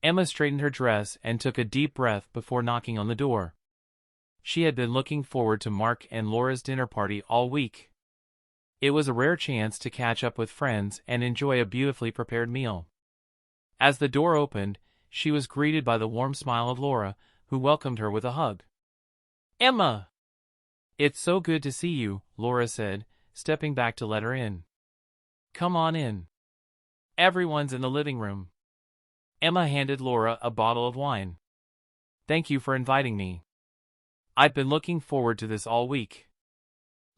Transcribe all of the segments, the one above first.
Emma straightened her dress and took a deep breath before knocking on the door. She had been looking forward to Mark and Laura's dinner party all week. It was a rare chance to catch up with friends and enjoy a beautifully prepared meal. As the door opened, she was greeted by the warm smile of Laura, who welcomed her with a hug. "Emma! It's so good to see you," Laura said, stepping back to let her in. "Come on in. Everyone's in the living room." Emma handed Laura a bottle of wine. "Thank you for inviting me. I've been looking forward to this all week."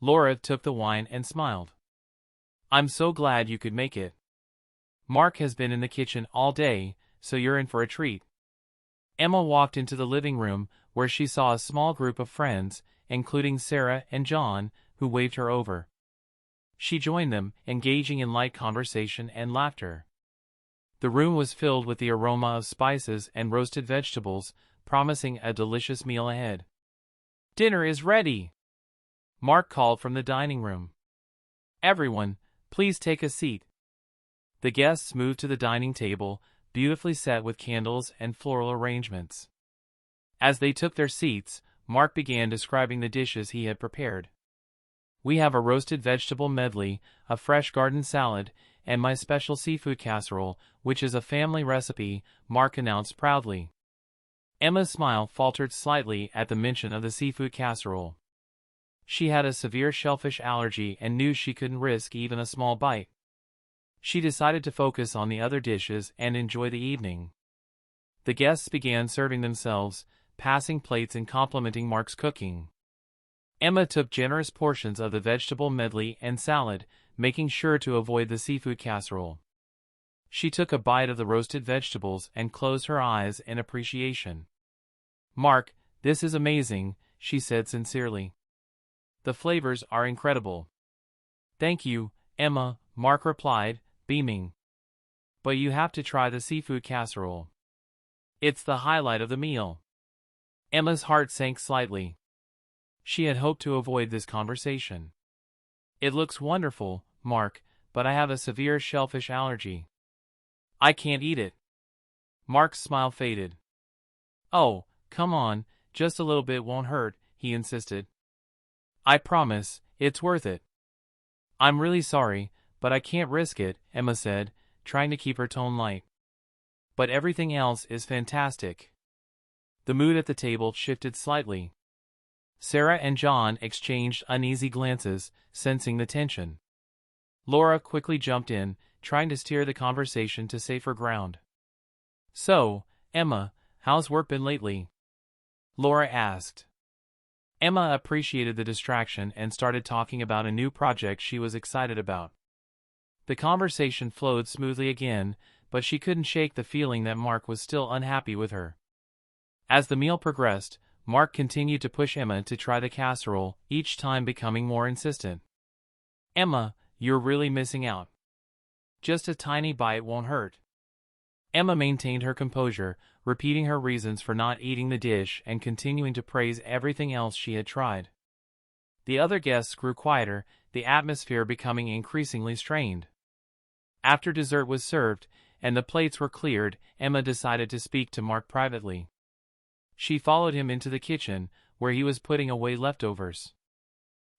Laura took the wine and smiled. "I'm so glad you could make it. Mark has been in the kitchen all day, so you're in for a treat." Emma walked into the living room, where she saw a small group of friends, including Sarah and John, who waved her over. She joined them, engaging in light conversation and laughter. The room was filled with the aroma of spices and roasted vegetables, promising a delicious meal ahead. "Dinner is ready!" Mark called from the dining room. "Everyone, please take a seat." The guests moved to the dining table, beautifully set with candles and floral arrangements. As they took their seats, Mark began describing the dishes he had prepared. "We have a roasted vegetable medley, a fresh garden salad, and my special seafood casserole, which is a family recipe," Mark announced proudly. Emma's smile faltered slightly at the mention of the seafood casserole. She had a severe shellfish allergy and knew she couldn't risk even a small bite. She decided to focus on the other dishes and enjoy the evening. The guests began serving themselves, passing plates and complimenting Mark's cooking. Emma took generous portions of the vegetable medley and salad, making sure to avoid the seafood casserole. She took a bite of the roasted vegetables and closed her eyes in appreciation. "Mark, this is amazing," she said sincerely. "The flavors are incredible." "Thank you, Emma," Mark replied, beaming. "But you have to try the seafood casserole. It's the highlight of the meal." Emma's heart sank slightly. She had hoped to avoid this conversation. "It looks wonderful, Mark, but I have a severe shellfish allergy. I can't eat it." Mark's smile faded. "Oh, come on, just a little bit won't hurt," he insisted. "I promise, it's worth it." "I'm really sorry, but I can't risk it," Emma said, trying to keep her tone light. "But everything else is fantastic." The mood at the table shifted slightly. Sarah and John exchanged uneasy glances, sensing the tension. Laura quickly jumped in, trying to steer the conversation to safer ground. "So, Emma, how's work been lately?" Laura asked. Emma appreciated the distraction and started talking about a new project she was excited about. The conversation flowed smoothly again, but she couldn't shake the feeling that Mark was still unhappy with her. As the meal progressed, Mark continued to push Emma to try the casserole, each time becoming more insistent. "Emma, you're really missing out. Just a tiny bite won't hurt." Emma maintained her composure, repeating her reasons for not eating the dish and continuing to praise everything else she had tried. The other guests grew quieter, the atmosphere becoming increasingly strained. After dessert was served, and the plates were cleared, Emma decided to speak to Mark privately. She followed him into the kitchen, where he was putting away leftovers.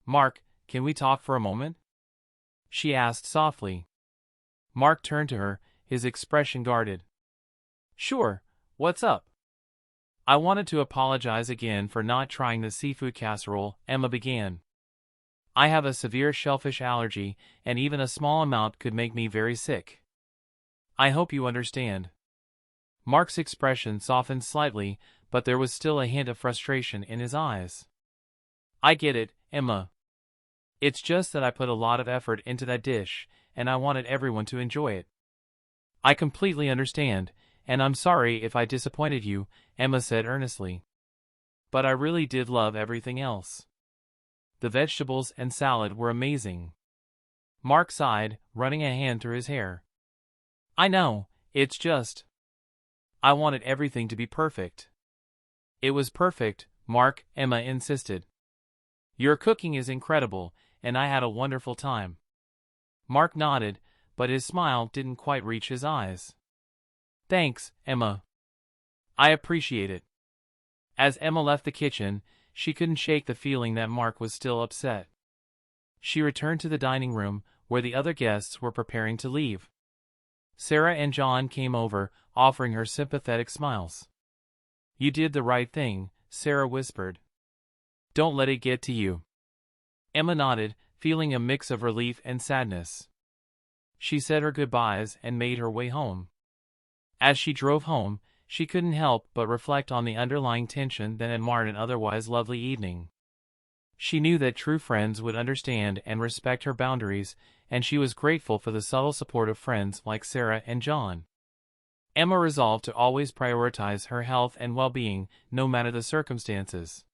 "Mark, can we talk for a moment?" she asked softly. Mark turned to her, his expression guarded. "Sure, what's up?" "I wanted to apologize again for not trying the seafood casserole," Emma began. "I have a severe shellfish allergy, and even a small amount could make me very sick. I hope you understand." Mark's expression softened slightly, but there was still a hint of frustration in his eyes. "I get it, Emma. It's just that I put a lot of effort into that dish, and I wanted everyone to enjoy it." "I completely understand, and I'm sorry if I disappointed you," Emma said earnestly. "But I really did love everything else. The vegetables and salad were amazing." Mark sighed, running a hand through his hair. "I know, it's just, I wanted everything to be perfect." "It was perfect, Mark," Emma insisted. "Your cooking is incredible, and I had a wonderful time." Mark nodded, but his smile didn't quite reach his eyes. "Thanks, Emma. I appreciate it. As Emma left the kitchen, she couldn't shake the feeling that Mark was still upset. She returned to the dining room, where the other guests were preparing to leave. Sarah and John came over, offering her sympathetic smiles. "You did the right thing," Sarah whispered. "Don't let it get to you." Emma nodded, feeling a mix of relief and sadness. She said her goodbyes and made her way home. As she drove home, she couldn't help but reflect on the underlying tension that had marred an otherwise lovely evening. She knew that true friends would understand and respect her boundaries, and she was grateful for the subtle support of friends like Sarah and John. Emma resolved to always prioritize her health and well-being, no matter the circumstances.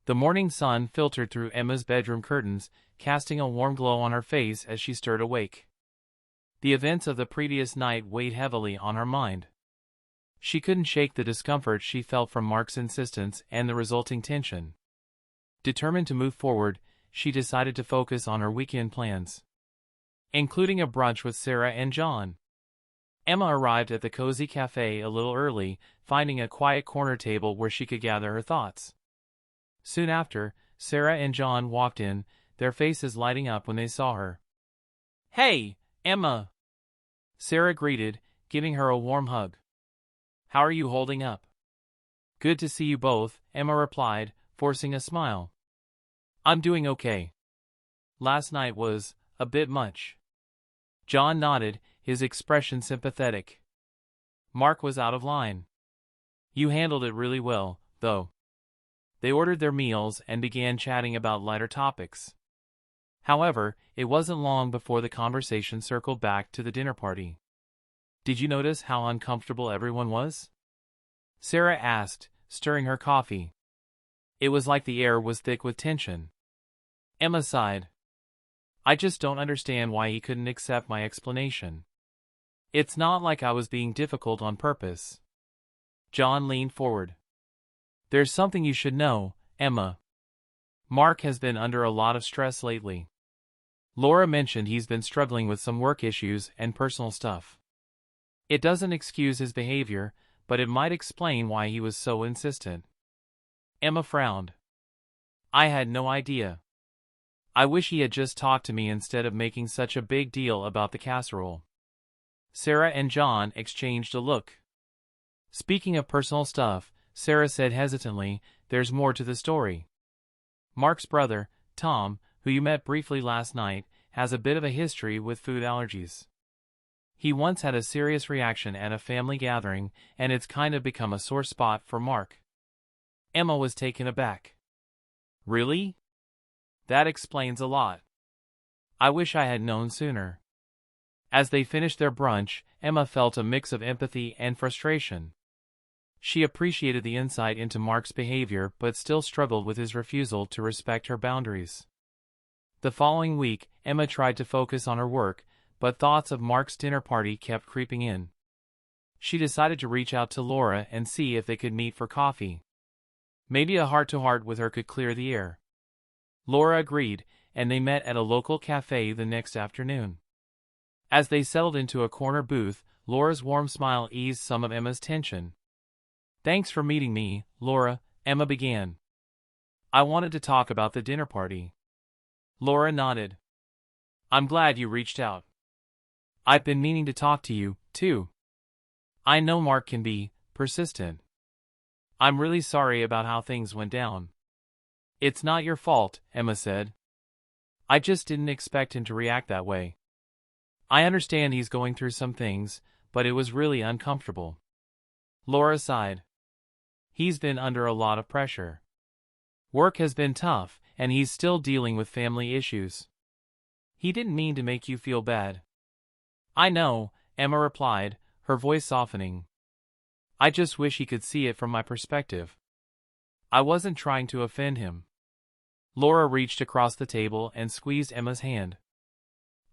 The morning sun filtered through Emma's bedroom curtains, casting a warm glow on her face as she stirred awake. The events of the previous night weighed heavily on her mind. She couldn't shake the discomfort she felt from Mark's insistence and the resulting tension. Determined to move forward, she decided to focus on her weekend plans, including a brunch with Sarah and John. Emma arrived at the cozy cafe a little early, finding a quiet corner table where she could gather her thoughts. Soon after, Sarah and John walked in, their faces lighting up when they saw her. "Hey, Emma!" Sarah greeted, giving her a warm hug. "How are you holding up?" "Good to see you both," Emma replied, forcing a smile. "I'm doing okay. Last night was a bit much." John nodded, his expression sympathetic. "Mark was out of line. You handled it really well, though." They ordered their meals and began chatting about lighter topics. However, it wasn't long before the conversation circled back to the dinner party. "Did you notice how uncomfortable everyone was?" Sarah asked, stirring her coffee. "It was like the air was thick with tension." Emma sighed. "I just don't understand why he couldn't accept my explanation. It's not like I was being difficult on purpose." John leaned forward. "There's something you should know, Emma. Mark has been under a lot of stress lately. Laura mentioned he's been struggling with some work issues and personal stuff. It doesn't excuse his behavior, but it might explain why he was so insistent." Emma frowned. "I had no idea. I wish he had just talked to me instead of making such a big deal about the casserole." Sarah and John exchanged a look. "Speaking of personal stuff," Sarah said hesitantly, "there's more to the story. Mark's brother, Tom, who you met briefly last night, has a bit of a history with food allergies. He once had a serious reaction at a family gathering, and it's kind of become a sore spot for Mark." Emma was taken aback. "Really? That explains a lot. I wish I had known sooner." As they finished their brunch, Emma felt a mix of empathy and frustration. She appreciated the insight into Mark's behavior but still struggled with his refusal to respect her boundaries. The following week, Emma tried to focus on her work, but thoughts of Mark's dinner party kept creeping in. She decided to reach out to Laura and see if they could meet for coffee. Maybe a heart-to-heart with her could clear the air. Laura agreed, and they met at a local cafe the next afternoon. As they settled into a corner booth, Laura's warm smile eased some of Emma's tension. "Thanks for meeting me, Laura," Emma began. "I wanted to talk about the dinner party." Laura nodded. "I'm glad you reached out. I've been meaning to talk to you, too. I know Mark can be persistent. I'm really sorry about how things went down." "It's not your fault," Emma said. "I just didn't expect him to react that way. I understand he's going through some things, but it was really uncomfortable." Laura sighed. "He's been under a lot of pressure. Work has been tough, and he's still dealing with family issues. He didn't mean to make you feel bad." "I know," Emma replied, her voice softening. "I just wish he could see it from my perspective. I wasn't trying to offend him." Laura reached across the table and squeezed Emma's hand.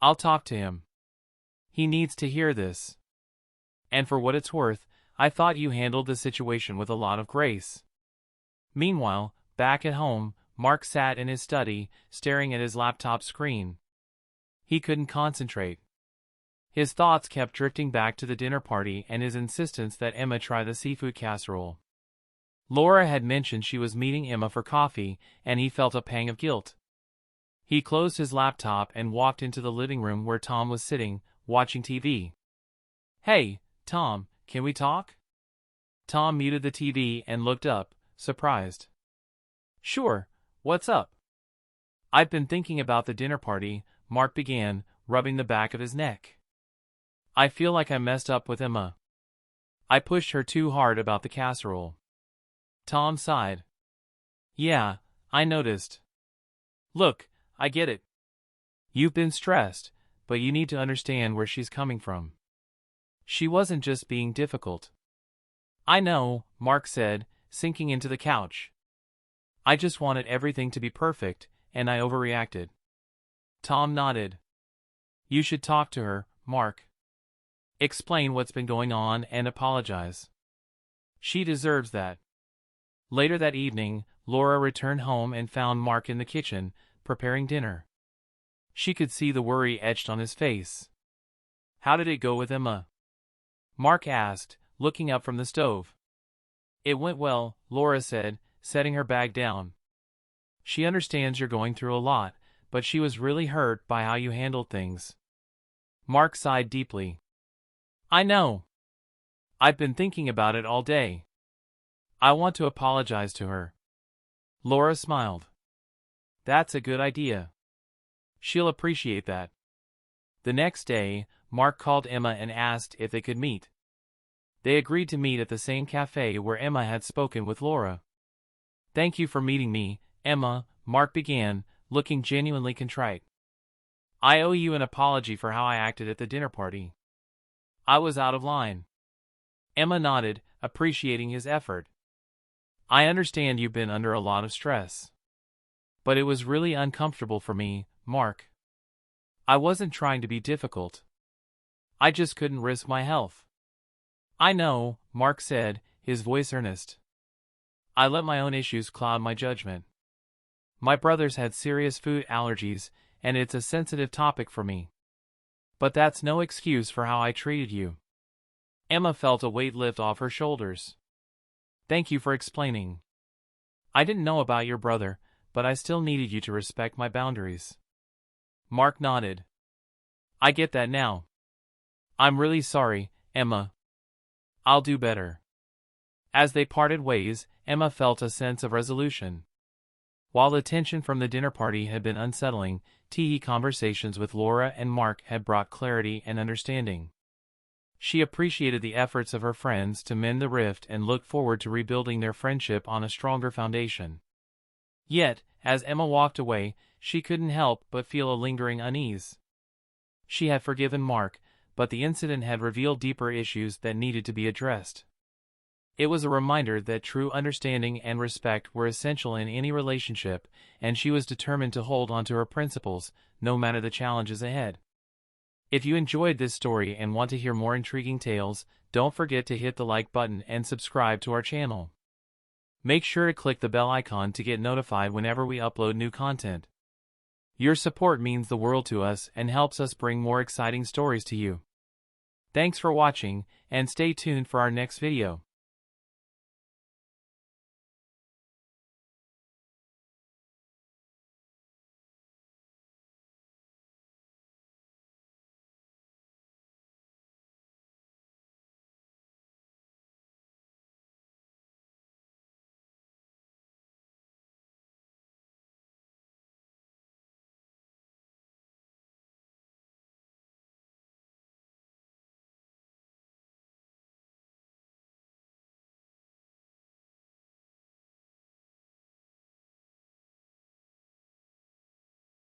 "I'll talk to him. He needs to hear this. And for what it's worth, I thought you handled the situation with a lot of grace." Meanwhile, back at home, Mark sat in his study, staring at his laptop screen. He couldn't concentrate. His thoughts kept drifting back to the dinner party and his insistence that Emma try the seafood casserole. Laura had mentioned she was meeting Emma for coffee, and he felt a pang of guilt. He closed his laptop and walked into the living room where Tom was sitting, watching TV. "Hey, Tom, can we talk?" Tom muted the TV and looked up, surprised. "Sure, what's up?" "I've been thinking about the dinner party," Mark began, rubbing the back of his neck. "I feel like I messed up with Emma. I pushed her too hard about the casserole." Tom sighed. "Yeah, I noticed. Look, I get it. You've been stressed, but you need to understand where she's coming from. She wasn't just being difficult." "I know," Mark said, sinking into the couch. "I just wanted everything to be perfect, and I overreacted." Tom nodded. "You should talk to her, Mark. Explain what's been going on and apologize. She deserves that." Later that evening, Laura returned home and found Mark in the kitchen, preparing dinner. She could see the worry etched on his face. "How did it go with Emma?" Mark asked, looking up from the stove. "It went well," Laura said, setting her bag down. "She understands you're going through a lot, but she was really hurt by how you handled things." Mark sighed deeply. "I know. I've been thinking about it all day. I want to apologize to her." Laura smiled. "That's a good idea. She'll appreciate that." The next day, Mark called Emma and asked if they could meet. They agreed to meet at the same cafe where Emma had spoken with Laura. "Thank you for meeting me, Emma," Mark began, looking genuinely contrite. "I owe you an apology for how I acted at the dinner party. I was out of line." Emma nodded, appreciating his effort. "I understand you've been under a lot of stress. But it was really uncomfortable for me, Mark. I wasn't trying to be difficult. I just couldn't risk my health." "I know," Mark said, his voice earnest. "I let my own issues cloud my judgment. My brother's had serious food allergies, and it's a sensitive topic for me. But that's no excuse for how I treated you." Emma felt a weight lift off her shoulders. "Thank you for explaining. I didn't know about your brother, but I still needed you to respect my boundaries." Mark nodded. "I get that now. I'm really sorry, Emma. I'll do better." As they parted ways, Emma felt a sense of resolution. While the tension from the dinner party had been unsettling, tea conversations with Laura and Mark had brought clarity and understanding. She appreciated the efforts of her friends to mend the rift and looked forward to rebuilding their friendship on a stronger foundation. Yet, as Emma walked away, she couldn't help but feel a lingering unease. She had forgiven Mark, but the incident had revealed deeper issues that needed to be addressed. It was a reminder that true understanding and respect were essential in any relationship, and she was determined to hold onto her principles, no matter the challenges ahead. If you enjoyed this story and want to hear more intriguing tales, don't forget to hit the like button and subscribe to our channel. Make sure to click the bell icon to get notified whenever we upload new content. Your support means the world to us and helps us bring more exciting stories to you. Thanks for watching, and stay tuned for our next video.